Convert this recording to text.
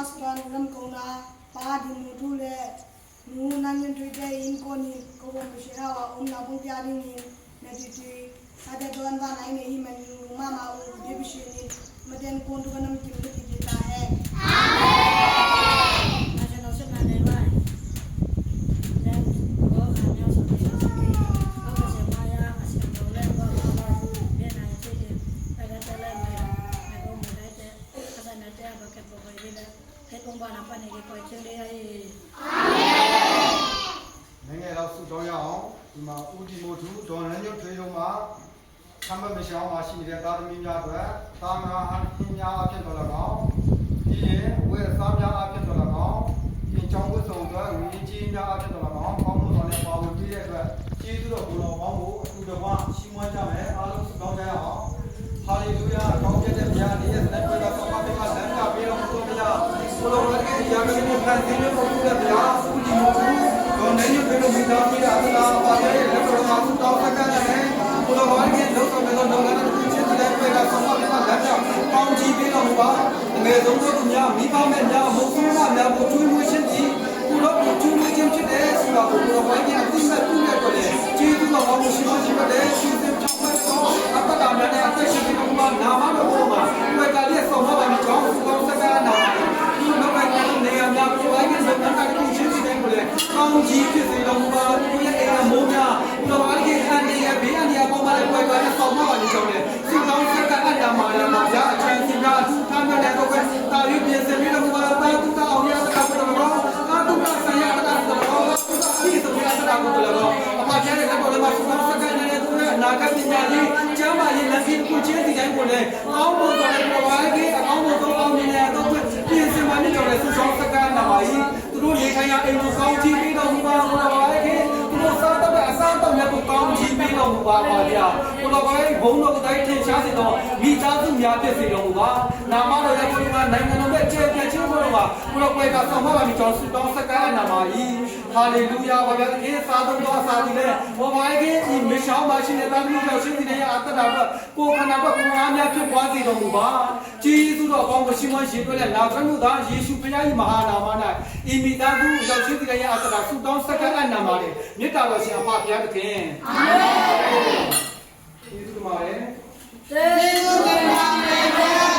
Pastor Ramkona Padi Mudule Nunan Twitter in Koni Kobomushawa Nabudiani Mediti Adadon Van Aim and Mama Division Maden Konduanam Kimita Hai Nenge lao su do yao ima udi motu do nanyo thwei ma thamba me shao ma shi de ta mi nya twa ta nga han hin nya a phit do la ngao pi yin we sa nya a phit do la ngao yin chong bu song twa wi ji nya a phit do la ngao kaung mu do le pa wu ti de twa ji tu do bu lo kaung mu a tu de wa shi mwa ja me a lo su do ja yao Hallelujah ကောင်းတဲ့ဗျာဒီရဲ့စတဲ့ကဆောင်းပါးကလမ်းကြပြီးတော့ဘုရားဘုရားဝတ်ရဲ့ရာဂိနဲ့ဖန်ဆင်းလို့ဘုရားဗျာဦးဒီမို့တော့နေရပြလို့မိသားပြီးတာလားပါရဲ့လက်တော်မှာသူတော်စကားနဲ့ဘုရားဝတ်ရဲ့လောက်တော်မဲ့တော့ငါတို့သူချင်းတဲ့ပြေကဆောင်းပါးကလမ်းကြပေါင်းကြည့်ပြီးတော့ပါအငယ်ဆုံးတို့များမိဘမဲ့များမဟုတ်ဘူးများဘုသူမွေးချင်းဒီဘုရားဘုသူမွေးချင်းဖြစ်တဲ့ဆိုတာကိုဘုရားဝတ်ရဲ့အသိမဲ့သူ့ရဲ့ကိုလေကျေးဇူးတော်ကောင်းရှိမှရှိတဲ့ရှိတဲ့ချောင်းမဲ့တော့အပ္ပဒါနဲ့အသက်ရှင်ပြီးတော့နာမတော်ပေါ်မှာဒီကလေးဆောင်းပါးမှာကြောင်းကောင်းစကားနာဒီနောက်ကနေရာများဘုရားရဲ့စကားကလည်းချင်းတဲ့ကိုလေကောင်းကြီးဖြစ်စေတော်မူပါဘုရားရဲ့အမိုးများဘုရားရဲ့အနေနဲ့ဘေးအနေနဲ့ပေါ်မှာလည်းဘုရားရဲ့ဆောင်းပါးမှာကြောင်းလေဒီကောင်းစကားအနာမှာလည်းဗျာအချင်းစီများထားမြတဲ့တော့ကတာရုပ်ပြင်စေပြီးတော့ဘုရားတာတူတာအောင်ရစကားတော်တော်အာတုကဆရာတာတော်တော်ဒီဆိုရတာကိုလည်းတော့အပါကျတဲ့ကတော့လည်းဆောင်းစကားနဲ့သူရဲ့နာဂတ်ပညာလေးကျမ်းမာရေးလက်ရှိကိုချင်းစီတိုင်းကိုလည်းကောင်းဖို့ဆိုတဲ့ဘဝကြီးအကောင်းဆုံးကောင်းနေတဲ့တော့ပြင်စင်မှနေကြောင်းလဲဆောင်းစကားနာပါကြီးသူတို့ရေခိုင်ရအိမ်ကိုကောင်းချီးပြီးတော့ဘုရားဘုရားကြီးသူတို့စားတော့အစားတော့လည်းကိုကောင်းချီးပြီးတော့ဘုရားပါဗျာဘုရားကြီးဘုံတော်တိုင်းထင်ရှားစေတော့မိသားစုများဖြစ်စေတော်မူပါနာမတော်ရဲ့ဘုရားနိုင်ငံတော်ရဲ့ကျေပြည့်ချင်းဘုရားဘုရားကဆောင်းပါပြီကြောင်းဆောင်းစကားနာပါကြီးဟာလေလုယာပါဗျာဒီစားတော့စားသည်လေဘုရားကြီးဒီမရှောင်းပါရှင်တဲ့သားသမီးတော်ရှင်ဒီရဲ့အတ္တတော်ကိုခန္ဓာကိုယ်များဖြစ်ပွားစေတော်မူပါကျေးဇူးတော်ကောင်းကိုရှိမရှိတွေ့တဲ့နာခမှုသားယေရှုခရစ်၏မဟာနာမ၌ဤမိသားစုတော်ရှင်ဒီရဲ့အတ္တတော်ဆုတောင်းစက္ကန့်နာမှာလေမေတ္တာတော်ရှင်အဖဘုရားသခင်အာမင်ကျေးဇူးတင်ပါတယ်ကျေးဇူးတင်ပါတယ်